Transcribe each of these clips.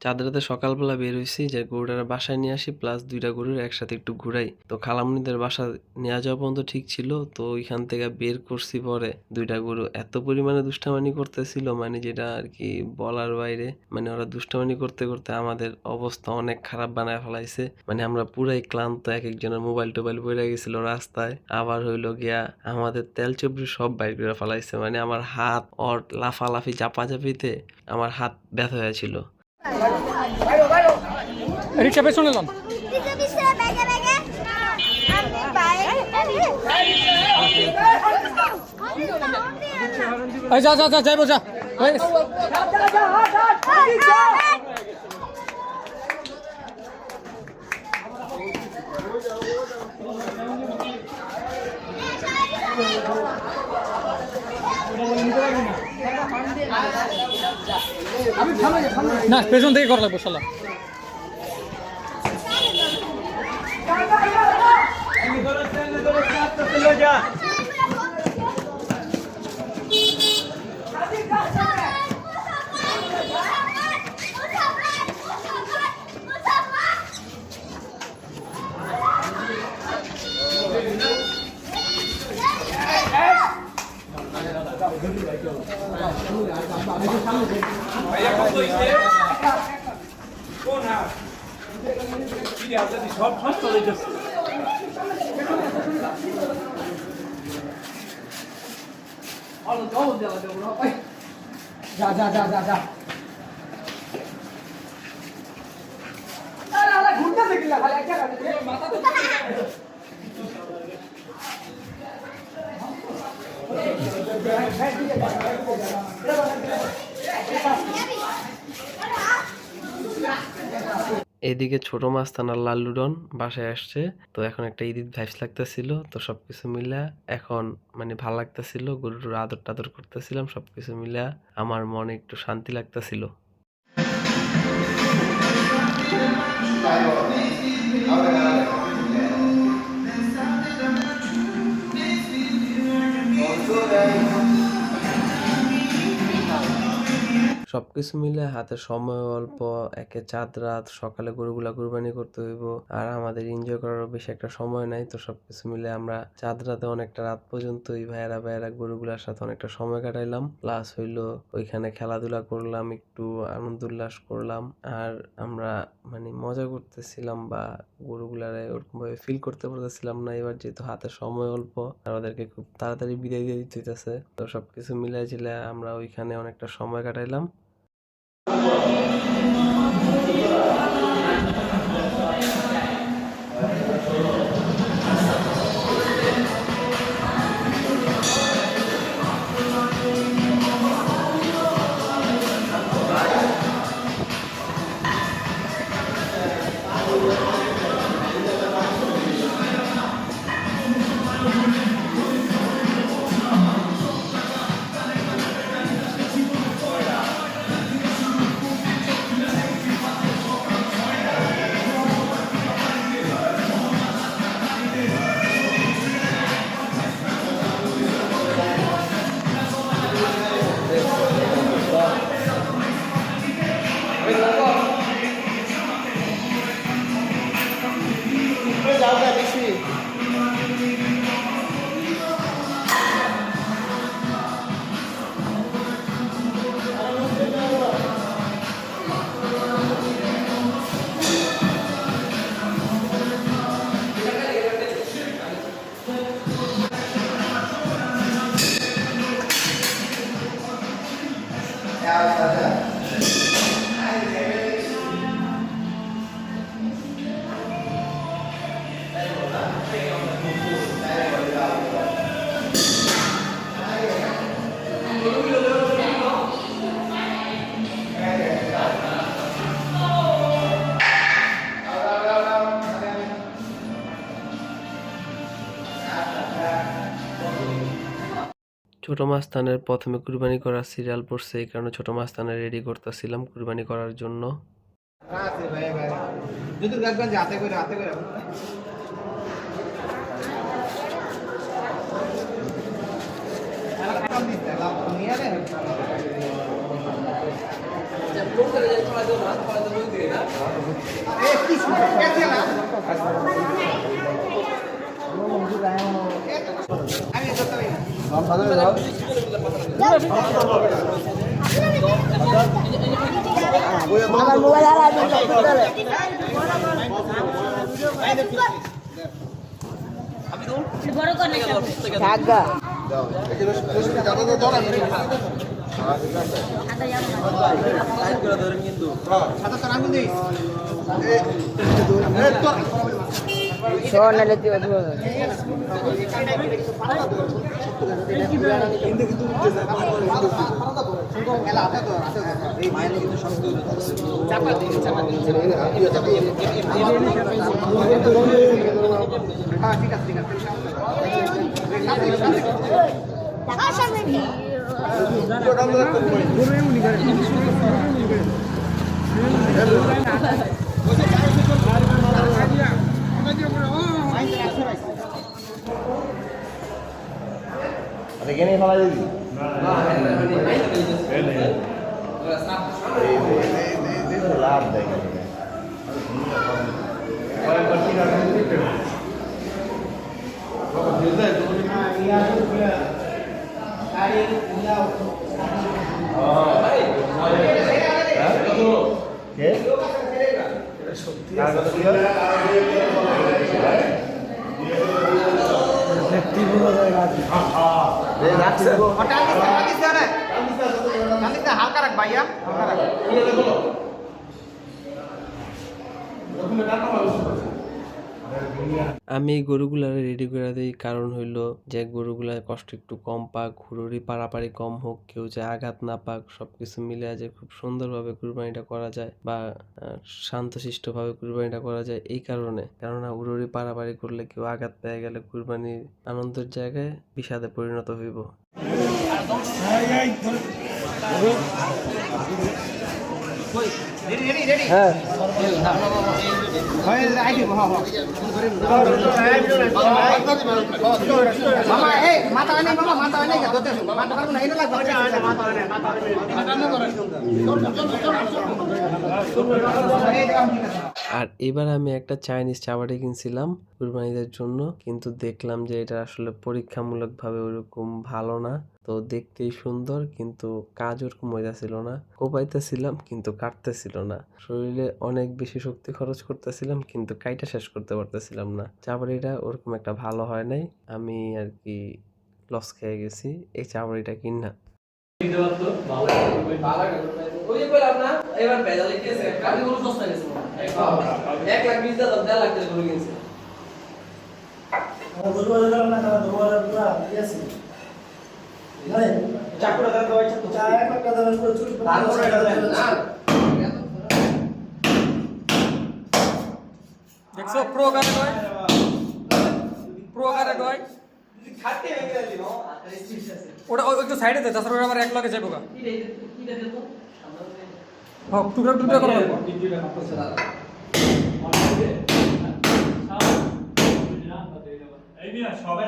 চাঁদ রাতে সকালবেলা বের হইছি যে গরুটারে বাসায় নিয়ে আসি প্লাস ২ টা গরুর একসাথে একটু ঘুরাই। তো খালামণিদের বাসা নেয়া যাওয়া পর্যন্ত ঠিক ছিল। তো ওইখান থেকে বের করছি পরে ২ টা গরু এত পরিমাণে দুষ্টামি করতেছিল মানে যেটা আরকি বলার বাইরে। মানে ওরা দুষ্টামি করতে, করতে আমাদের অবস্থা অনেক খারাপ বানায় ফেলাইছে। মানে আমরা পুরাই ক্লান্ত একেকজনের মোবাইল-টোবাইল পইড়া গেছিল রাস্তায়। আবার হইলো গিয়া আমাদের তেল-চিবড়ি সব বাইর কইরা ফালাইছে। মানে আমার হাত ওর লাফালাফি চাপাচাপিতে আমার হাত ব্যথা হয়েছিল। রিক্সা পেছনে লন যা যা যা যাইব যা না পেছন থেকে করা লাগবো শালা যা যা যা যা যা ঘুরতে কিনা ভাই একটা মাথা তো এদিকে ছোট মাস্তান আর লাল্লুডন বাসায় আসছে। তো এখন একটা ঈদ ভাইবস লাগতেছিল। তো সবকিছু মিলা এখন মানে ভাল লাগতেছিল। গরুর আদর টাদর করতেছিলাম। সবকিছু মিলা আমার মনে একটু শান্তি লাগতেছিল। সবকিছু মিলে হাতে সময় অল্প, একে চাঁদ রাত, সকালে গরুগুলা কুরবানি করতে হইব আর আমাদের এনজয় করারও বেশি একটা সময় নাই। তো সবকিছু মিলে আমরা চাঁদ রাতে অনেকটা রাত পর্যন্ত ওই ভাইয়েরা গরুগুলার সাথে অনেকটা সময় কাটাইলাম। প্লাস হইলো ওইখানে খেলাধুলা করলাম, একটু আনন্দ উল্লাস করলাম আর আমরা মানে মজা করতেছিলাম বা গরুগুলারে ওরকম ভাবে ফিল করতে পারতেছিলাম না। এবার যেহেতু হাতে সময় অল্প আর ওদেরকে খুব তাড়াতাড়ি বিদায় দিয়ে দিতে হইতেছে, তো সবকিছু মিলাই ঝিলে আমরা ওইখানে অনেকটা সময় কাটাইলাম। ছোট মাস্তানের প্রথমে কুরবানি করার সিরিয়াল পড়ছে, এই কারণে ছোট মাস্তানের রেডি করতেছিলাম কুরবানি করার জন্য। আমার মোবাইল হারাবে বড় করে থাকা সোনালে তুই Gini apa lagi? Itu lab deh. হালকা রাখ ভাইয়া হালকা রাখ আমি এই গরুগুলা রেডি করে দিই, কারণ হইলো যে গরুগুলা কষ্ট একটু কম পাক, হুড়ুড়ি পারাপারি কম হোক, কেউ যে আঘাত না পাক, সবকিছু মিলে যে খুব সুন্দরভাবে কুরবানিটা করা যায় বা শান্তশিষ্ট ভাবে কুরবানিটা করা যায়। এই কারণে, কেননা হুড়ুড়ি পারাপারি করলে কেউ আঘাত পেয়ে গেলে কুরবানির আনন্দের জায়গায় বিষাদে পরিণত হইব। হ্যাঁ মামা এই মাথা নেই মামা মাথা নেই ধরতে মাথা পারবো না এটা লাগবে আর এবার আমি একটা চাইনিজ চাবাটি কিনছিলাম কুরবানিদের জন্য, কিন্তু দেখলাম যে এটা আসলে পরীক্ষামূলকভাবে ওরকম ভালো না। তো দেখতেই সুন্দর, কিন্তু কাজ ওরকম মজা ছিল না। কোপাইতেছিলাম কিন্তু কাটতেছিল না, শরীরে অনেক বেশি শক্তি খরচ করতেছিলাম কিন্তু কাইটা শেষ করতে পারতেছিলাম না। চাবাড়িটা ওরকম একটা ভালো হয় নাই, আমি আর কি লস খেয়ে গেছি এই চাবাড়িটা কিনা। দেখছো প্রো কারে কয়, প্রো কারে কয় ওটা ওই একটু সাইডে দে, তাছাড়া আবার এক লগে যাবো গা। হ্যাঁ টুকরা টুকরা করে লাগবো। এই মিয়া সবাই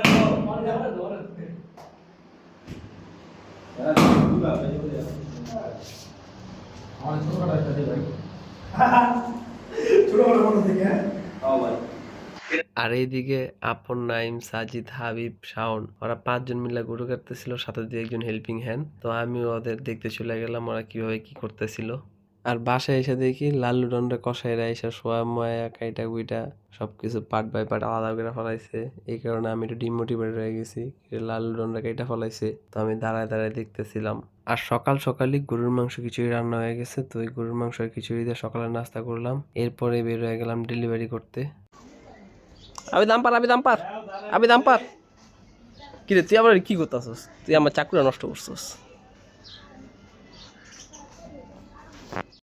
আর এইদিকে আপন, নাইম, সাজিদ, হাবিব, শাওন ওরা 5 জন মিলে গরু কাটতেছিল, সাথে দিয়ে একজন হেল্পিং হ্যান্ড। তো আমিও ওদের দেখতে চলে গেলাম ওরা কিভাবে কি করতেছিল। আর বাসায় এসে দেখি লাল্লু ডন্ডা কষাইরা এসে সোয়া ময়া কাইটা গুইটা সবকিছু পার্ট বাই পার্ট আলাদা করে ফেলাইছে। এই কারণে আমি একটু ডিমোটিভেট হয়ে গেছি, লাল্লু ডন্ডা কাইটা ফেলাইছে। তো আমি দাঁড়ায় দাঁড়ায় দেখতেছিলাম। আর সকাল সকালই গরুর মাংস খিচুড়ি রান্না হয়ে গেছে, তো ওই গরুর মাংস আর খিচুড়ি দিয়ে সকালে নাস্তা করলাম। এরপরে বের হয়ে গেলাম ডেলিভারি করতে। আবি দাম পার, আবি দাম পার, আবি দাম পার। কিরে তুই আবার কি করতেছস? তুই আমার চাকরিটা নষ্ট করছস।